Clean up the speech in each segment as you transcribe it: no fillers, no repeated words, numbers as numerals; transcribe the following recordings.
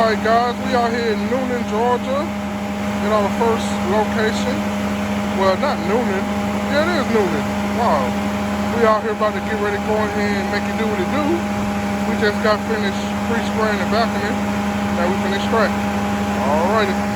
Alright guys, we out here in Noonan, Georgia in our first location. Well, not Noonan. Yeah, it is Noonan. Wow. We out here about to get ready to go in here and make it do what it do. We just got finished pre-spraying and vacuuming. Now we finished straight. Alrighty.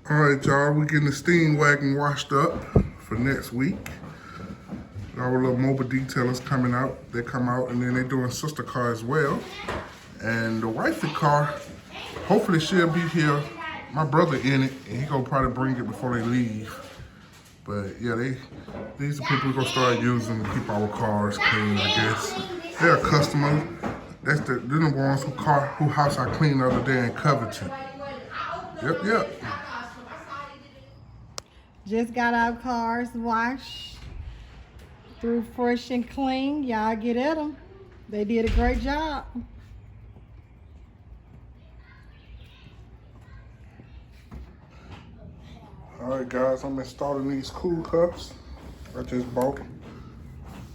All right, y'all, we're getting the steam wagon washed up for next week. Our little mobile detailers coming out. They come out and then they're doing sister car as well. And the wifey car, hopefully she'll be here. My brother in it, and he gonna probably bring it before they leave. But yeah, these are people we're gonna start using to keep our cars clean, I guess. They're customers. They're the ones who house I cleaned the other day in Covington. Yep. Just got our cars washed through fresh and clean. Y'all get at them. They did a great job. All right, guys, I'm installing these CUFFS I just bought.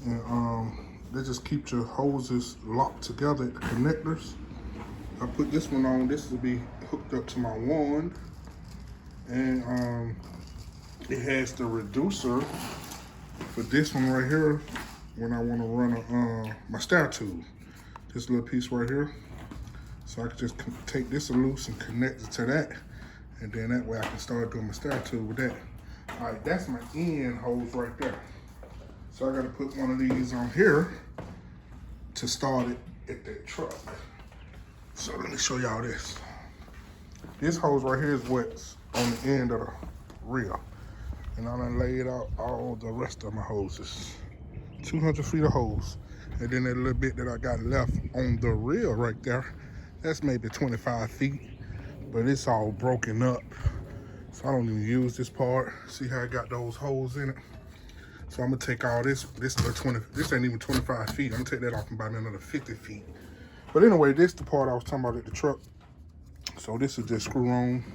And they just keep your hoses locked together at the connectors. I put this one on. This will be hooked up to my wand. And it has the reducer for this one right here when I want to run my star tube. This little piece right here. So I can just take this loose and connect it to that. And then that way I can start doing my star tube with that. All right, that's my end hose right there. So I got to put one of these on here to start it at that truck. So let me show y'all this. This hose right here is what's on the end of the reel. And I done laid out all the rest of my hoses. 200 feet of hose. And then that little bit that I got left on the reel right there, that's maybe 25 feet. But it's all broken up. So I don't even use this part. See how I got those holes in it? So I'm gonna take all this ain't even 25 feet. I'm gonna take that off and buy me another 50 feet. But anyway, this is the part I was talking about at the truck. So this is just screw on.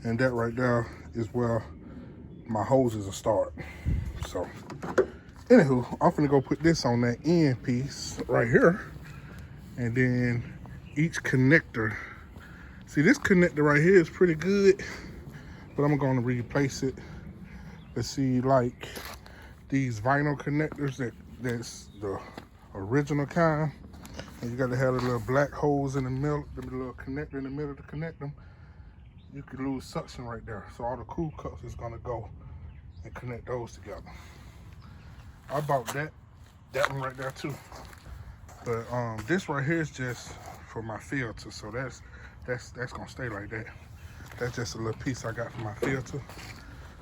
And that right there is where my hoses will start. So, anywho, I'm finna go put this on that end piece right here. And then each connector. See, this connector right here is pretty good, but I'm gonna replace it. Let's see, like these vinyl connectors, that's the original kind. And you gotta have the little black holes in the middle, the little connector in the middle to connect them. You could lose suction right there. So all the CUFFS is gonna go and connect those together. I bought that one right there too. But this right here is just for my filter. So that's gonna stay like that. That's just a little piece I got for my filter.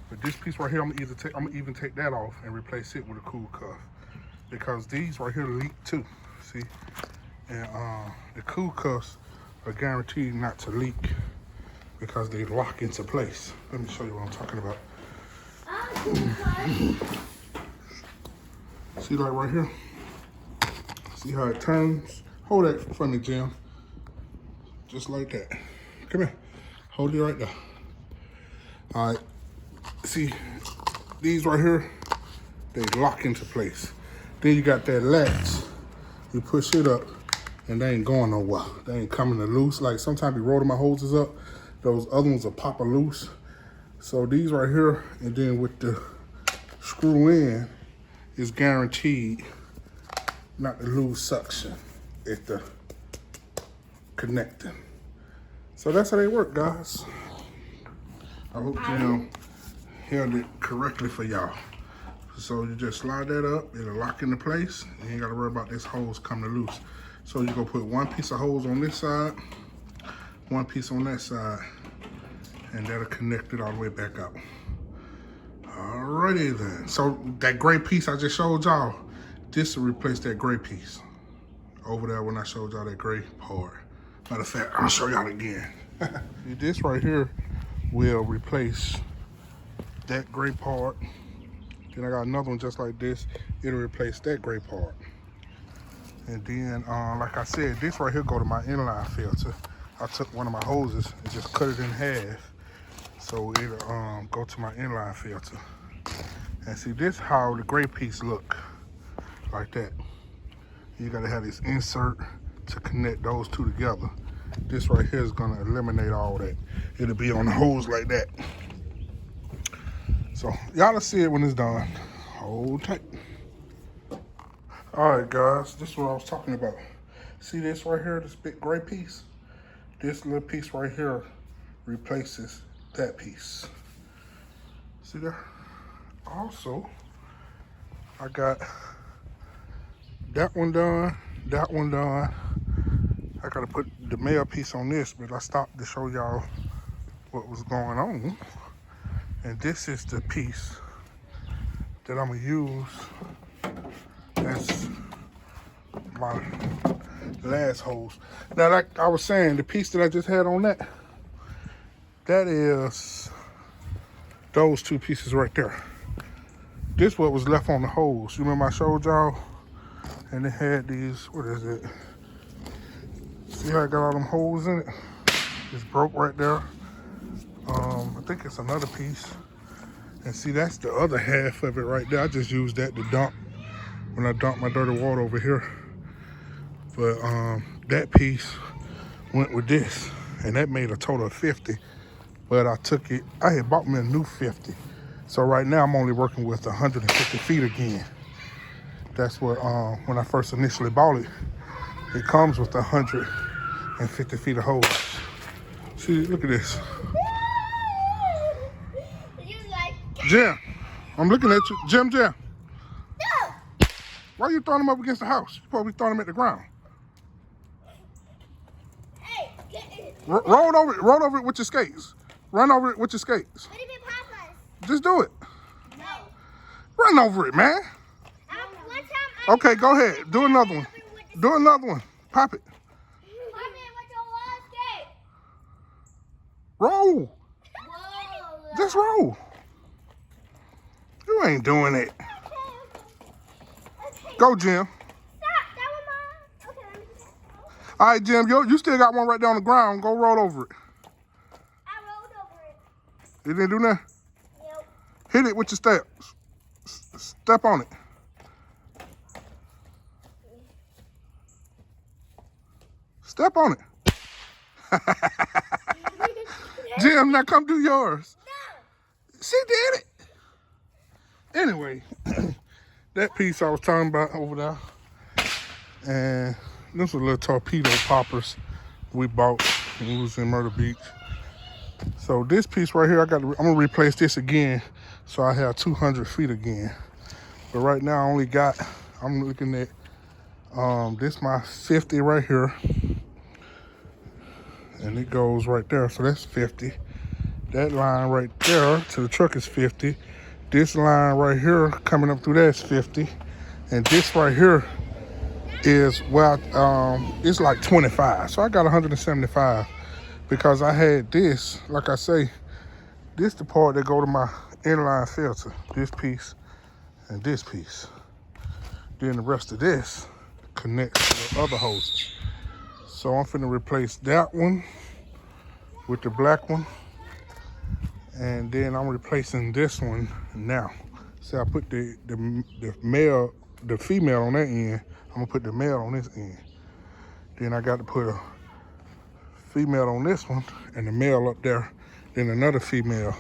But this piece right here, I'm gonna even take that off and replace it with a CUFFS. Because these right here leak too, see? And the CUFFS are guaranteed not to leak because they lock into place. Let me show you what I'm talking about. See, like right here? See how it turns? Hold that for me, Jim. Just like that. Come here. Hold it right there. All right. See, these right here, they lock into place. Then you got that latch. You push it up, and they ain't going nowhere. They ain't coming to loose. Like sometimes you roll my hoses up, those other ones will pop a loose. So these right here, and then with the screw in, is guaranteed not to lose suction at the connecting. So that's how they work, guys. I hope you held it correctly for y'all. So you just slide that up, it'll lock into place. You ain't gotta worry about this hose coming loose. So you gonna put one piece of hose on this side, one piece on that side, and that'll connect it all the way back up. Alrighty then. So that gray piece I just showed y'all, this will replace that gray piece over there when I showed y'all that gray part. Matter of fact, I'll show y'all again. This right here will replace that gray part. Then I got another one just like this. It'll replace that gray part. And then, like I said, this right here go to my inline filter. I took one of my hoses and just cut it in half. So it'll go to my inline filter. And see, this how the gray piece look. like that. You gotta have this insert to connect those two together. This right here is gonna eliminate all that. It'll be on the hose like that. So y'all will see it when it's done. Hold tight. All right, guys, this is what I was talking about. See this right here, this big gray piece? This little piece right here replaces that piece. See there? Also, I got that one done, that one done. I gotta put the male piece on this, but I stopped to show y'all what was going on. And this is the piece that I'm gonna use as my last hose. Now, like I was saying, the piece that I just had on that is those two pieces right there. This what was left on the hose. You remember I showed y'all? And it had these, what is it? See how I got all them holes in it? It's broke right there. I think it's another piece. And see, that's the other half of it right there. I just used that to dump when I dumped my dirty water over here. But that piece went with this, and that made a total of 50. But I took it, I had bought me a new 50. So right now I'm only working with 150 feet again. That's what, when I first initially bought it, it comes with 150 feet of hose. See, look at this. Jim, I'm looking at you. Jim. No. Why are you throwing them up against the house? You're supposed to be throwing them at the ground. Hey, roll over it with your skates. Run over it with your skates. What do you mean, Papa? Just do it. No. Run over it, man. One time Okay, go ahead. Do another one. Do another one. Pop it. Roll. Whoa. Just roll. You ain't doing it. Okay. Go, Jim. Stop. That was mine. Okay, let me do that. All right, Jim, you still got one right there on the ground. Go roll over it. I rolled over it. You didn't do nothing? Yep. Hit it with your steps. Step on it. Step on it. Jim, now come do yours. No. She did it. Anyway, that piece I was talking about over there, and this was little torpedo poppers we bought when we was in Myrtle Beach. So this piece right here, I'm gonna replace this again, so I have 200 feet again. But right now I'm looking at this my 50 right here, and it goes right there, so that's 50. That line right there to the truck is 50. This line right here coming up through there is 50. And this right here is, well, it's like 25. So I got 175 because I had this, like I say, this the part that go to my inline filter, this piece and this piece. Then the rest of this connects to the other hoses. So I'm finna replace that one with the black one. And then I'm replacing this one now. So I put the female on that end. I'm gonna put the male on this end. Then I got to put a female on this one and the male up there. Then another female,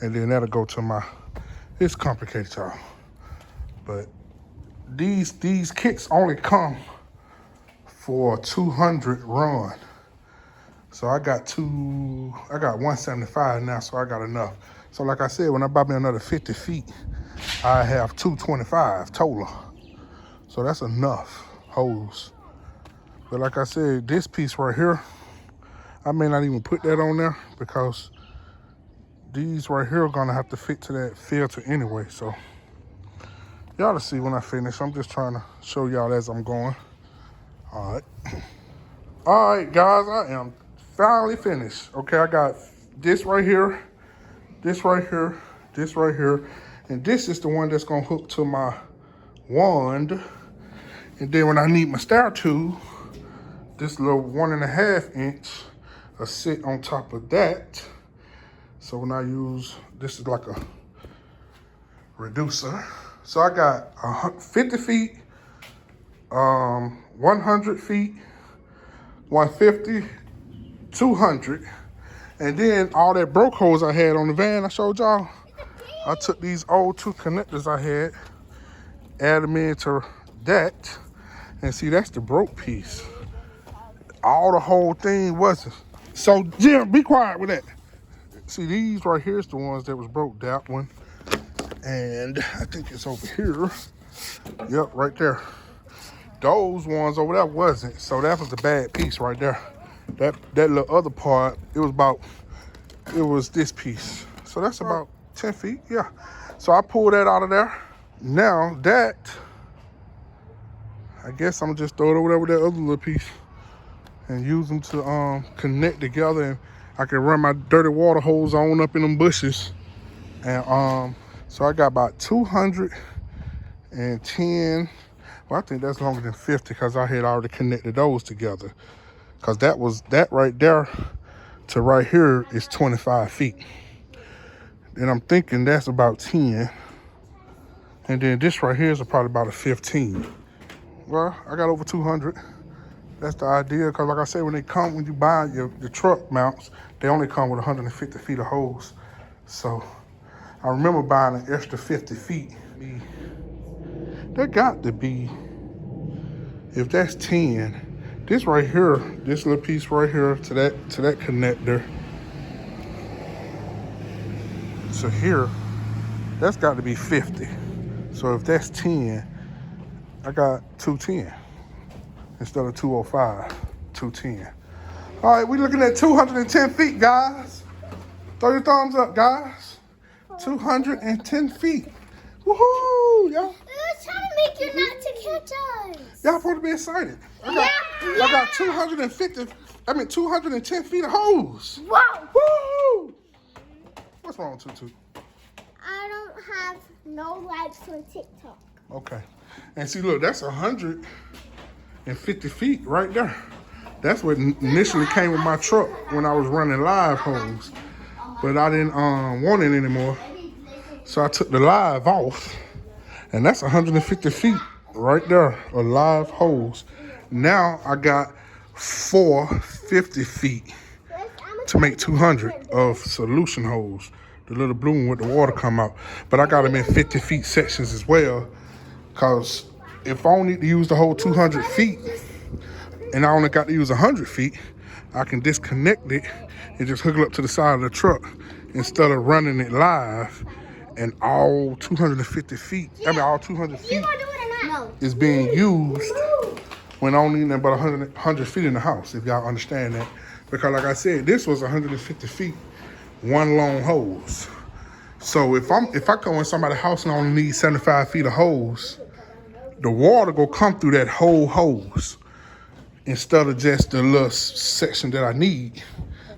and then that'll go to my. It's complicated, y'all. But these kits only come for 200 run. So I got 175 now, so I got enough. So like I said, when I buy me another 50 feet, I have 225 total. So that's enough hose. But like I said, this piece right here, I may not even put that on there because these right here are gonna have to fit to that filter anyway. So y'all will see when I finish. I'm just trying to show y'all as I'm going. All right, guys, I am finally finished. Okay, I got this right here, this right here, this right here, and this is the one that's gonna hook to my wand. And then when I need my star tool, this little 1.5 inch will sit on top of that. So when I use, this is like a reducer. So I got 50 feet 100 feet, 150, 200. And then all that broke hose I had on the van I showed y'all, I took these old two connectors I had, added them into that, and see, that's the broke piece. All the whole thing wasn't. So Jim, be quiet with that. See, these right here is the ones that was broke, that one. And I think it's over here. Yep, right there. Those ones over there wasn't. So that was the bad piece right there. That little other part, it was this piece. So that's about 10 feet, yeah. So I pulled that out of there. Now that, I guess I'm gonna just throw it over there with that other little piece and use them to connect together, and I can run my dirty water hose on up in them bushes. And so I got about 210. Well, I think that's longer than 50 because I had already connected those together. Because that right there to right here is 25 feet. And I'm thinking that's about 10. And then this right here is probably about a 15. Well, I got over 200. That's the idea, because like I said, when you buy your truck mounts, they only come with 150 feet of hose. So I remember buying an extra 50 feet. That got to be, if that's 10, this right here, this little piece right here to that connector to here, that's got to be 50. So if that's 10, I got 210 instead of 205, 210. All right, we're looking at 210 feet, guys. Throw your thumbs up, guys. 210 feet. Woohoo, y'all. We were trying to make you not to catch us. Y'all supposed to be excited. I got 210 feet of hose. Whoa. Woo! What's wrong with Toot? I don't have no likes on TikTok. Okay. And see, look, that's 150 feet right there. That's what initially came with my truck when I was running live hose. But I didn't want it anymore. So I took the live off. And that's 150 feet right there, a live hose. Now I got 450 feet to make 200 of solution hose. The little blue one with the water come out. But I got them in 50 feet sections as well. Because if I only need to use the whole 200 feet and I only got to use 100 feet, I can disconnect it and just hook it up to the side of the truck instead of running it live. And all 250 feet, all 200 feet is being used when I only need about 100 feet in the house, if y'all understand that. Because like I said, this was 150 feet, one long hose. So if I go in somebody's house and I only need 75 feet of hose, the water will come through that whole hose instead of just the little section that I need.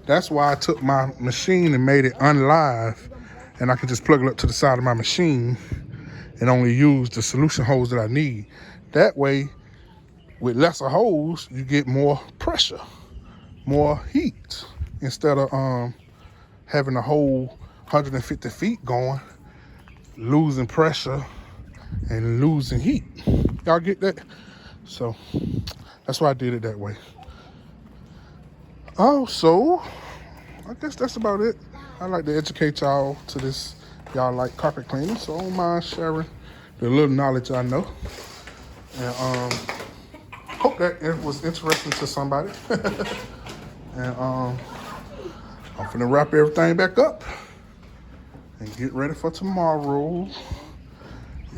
That's why I took my machine and made it unlive, and I can just plug it up to the side of my machine and only use the solution hose that I need. That way, with lesser hose, you get more pressure, more heat, instead of having the whole 150 feet going, losing pressure and losing heat. Y'all get that? So that's why I did it that way. So I guess that's about it. I like to educate y'all to this. Y'all like carpet cleaning, so I don't mind sharing the little knowledge I know. And hope that it was interesting to somebody. And I'm finna wrap everything back up and get ready for tomorrow.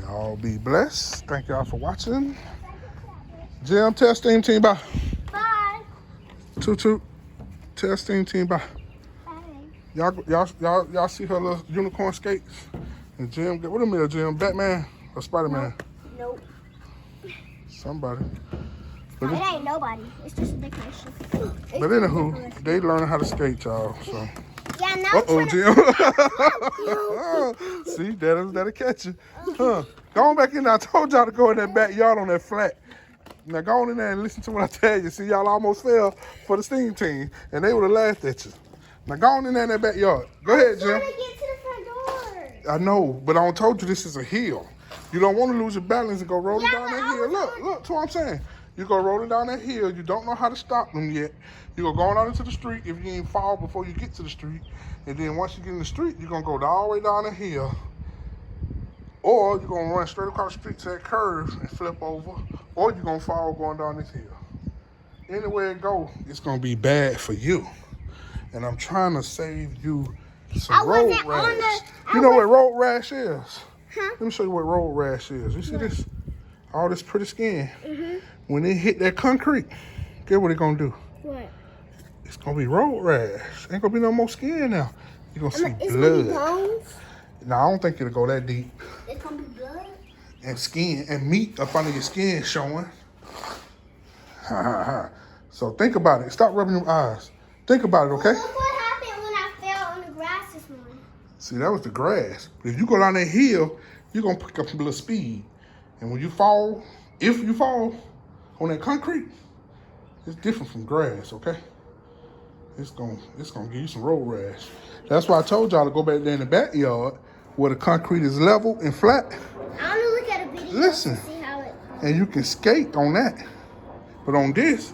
Y'all be blessed. Thank y'all for watching. Jim, tell Steam Team bye. Bye. Toot, tell Steam Team bye. Y'all see her little unicorn skates? And Jim, what am I, Jim? Batman or Spider-Man? Nope. Somebody. It ain't nobody. It's just a decoration. But anywho, they learning how to skate, y'all. So. Yeah, now Jim. See, that'll catch you. Huh. Go on back in there. I told y'all to go in that backyard on that flat. Now go on in there and listen to what I tell you. See, y'all almost fell for the Steam Team, and they would have laughed at you. Now go on in there in that backyard. Go ahead, Jim. I'm trying to get to the front door. I know, but I told you this is a hill. You don't want to lose your balance and go rolling Yeah, down but that I hill. was Look to what I'm saying. You go rolling down that hill. You don't know how to stop them yet. You go going out into the street if you ain't fall before you get to the street. And then once you get in the street, you're going to go all the way down the hill. Or you're going to run straight across the street to that curve and flip over. Or you're going to fall going down this hill. Anywhere it go, it's going to be bad for you. And I'm trying to save you some I road wasn't on rash. the- You know what road rash is? Huh? Let me show you what road rash is. You see this? All this pretty skin. When it hit that concrete, guess what it's going to do? What? It's going to be road rash. Ain't going to be no more skin now. You're going to see It's gonna be blood. bones. No, I don't think it'll go that deep. It's gonna be blood. And skin and meat up under your skin showing. So think about it. Stop rubbing your eyes. Think about it, okay? Look what happened when I fell on the grass this morning. See, that was the grass. But if you go down that hill, you're going to pick up a little speed. And when you fall, if you fall on that concrete, it's different from grass, okay? It's gonna give you some road rash. That's why I told y'all to go back there in the backyard where the concrete is level and flat. I want to look at a video Listen. to see how it. And you can skate on that. But on this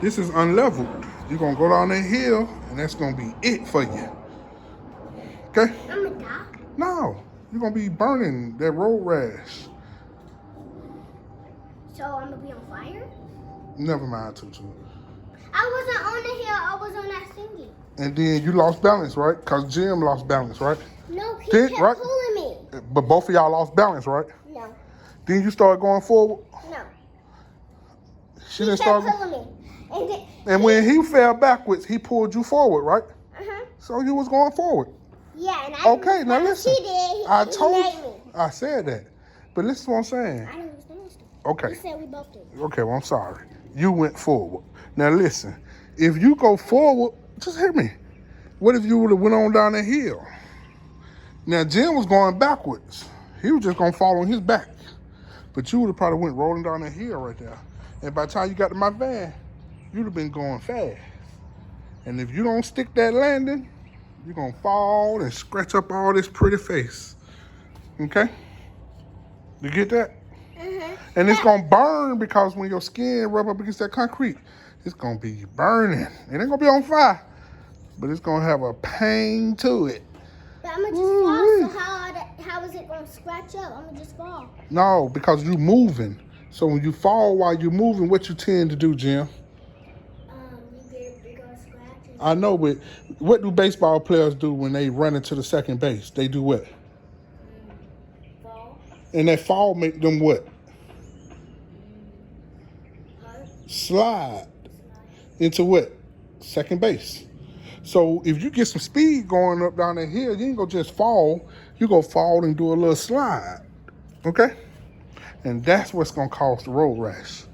is unleveled. You're going to go down that hill, and that's going to be it for you. Okay? I'm gonna die. No. You're going to be burning that road rash. So I'm gonna be on fire. Never mind, Tutu. I wasn't on the hill. I was on that thingy. And then you lost balance, right? Because Jim lost balance, right? No, he Did- kept right? pulling me. But both of y'all lost balance, right? No, Then you started going forward. no. She He didn't kept start. pulling me. And then, And when he fell backwards, he pulled you forward, right? uh-huh. So you was going forward. Yeah, and I Okay, now listen. He did. I He told made you. me. I said that. But listen to what I'm saying. I didn't understand. Okay. He said we both did. Okay, well, I'm sorry. You went forward. Now listen. If you go forward, just hear me. What if you would have went on down the hill? Now Jim was going backwards. He was just gonna fall on his back. But you would have probably went rolling down the hill right there. And by the time you got to my van, you'd have been going fast. And if you don't stick that landing, you're gonna fall and scratch up all this pretty face. Okay? You get that? And it's gonna burn because when your skin rub up against that concrete, it's gonna be burning. It ain't gonna be on fire, but it's gonna have a pain to it. But I'm gonna just fall. So how is it gonna scratch up? I'm gonna just fall. No, because you moving. So when you fall while you're moving, what you tend to do, Jim? You get a bigger scratch. I know, but what do baseball players do when they run into the second base? They do what? Fall. And that fall make them what? Hurt. Slide into what? Second base. So if you get some speed going up down that hill, you ain't gonna just fall. You gonna fall and do a little slide. Okay? And that's what's gonna cause the road rash.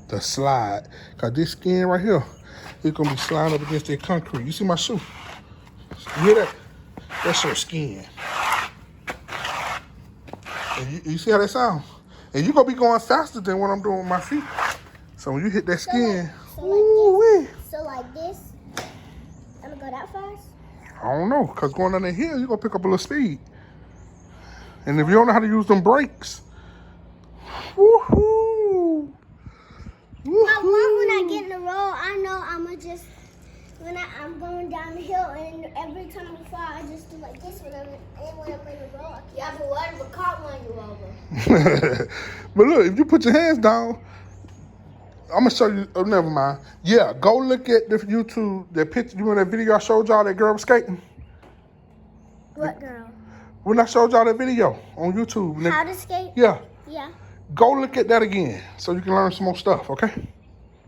The slide. Cause this skin right here, it's gonna be sliding up against that concrete. You see my shoe? You hear that? That's your skin. And you see how that sounds? And you're gonna be going faster than what I'm doing with my feet. So when you hit that skin, ooh-wee. So like this. I'm gonna go that fast. I don't know, cause going down the hill, you're gonna pick up a little speed. And if you don't know how to use them brakes, woohoo! When I get in the road, I know I'm gonna just I'm going down the hill, and every time I fall, I just do like this when I'm in the road. Yeah, but what if a car run you over? But look, if you put your hands down, I'm gonna show you. Oh, never mind. Yeah, go look at the YouTube. That picture. You remember that video I showed y'all? That girl was skating. What girl? When I showed y'all that video on YouTube. How to skate? Yeah. Yeah. Go look at that again so you can learn some more stuff. Okay.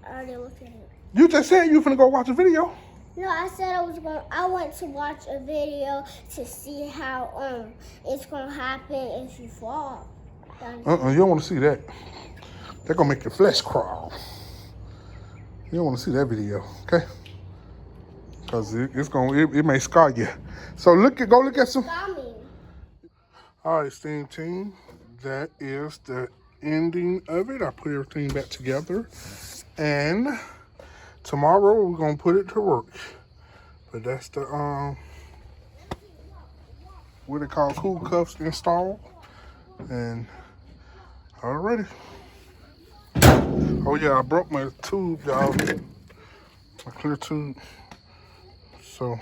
I already looked at it. You just said you finna go watch a video. No, I said I went to watch a video to see how it's gonna happen if you fall. You don't want to see that. They're gonna make your flesh crawl. You don't want to see that video, okay? Cause it may scar you. So go look at some. Mommy. All right, STEAM team, that is the ending of it. I put everything back together, and tomorrow we're gonna put it to work. But that's the what they call CUFFS installed, and Alrighty. Oh yeah, I broke my tube, y'all. My clear tube. So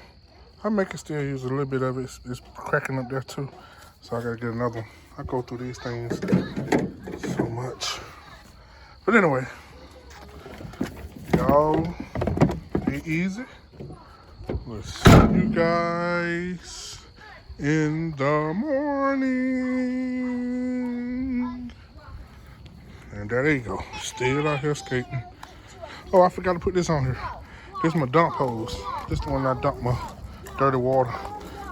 I may can still use a little bit of it. It's cracking up there too. So I gotta get another one. I go through these things so much. But anyway, y'all be easy. We'll see you guys in the morning. And there you go. Still out here skating. Oh, I forgot to put this on here. This is my dump hose. This is the one I dump my dirty water.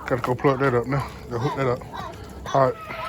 Gotta go plug that up now. Go hook that up. All right.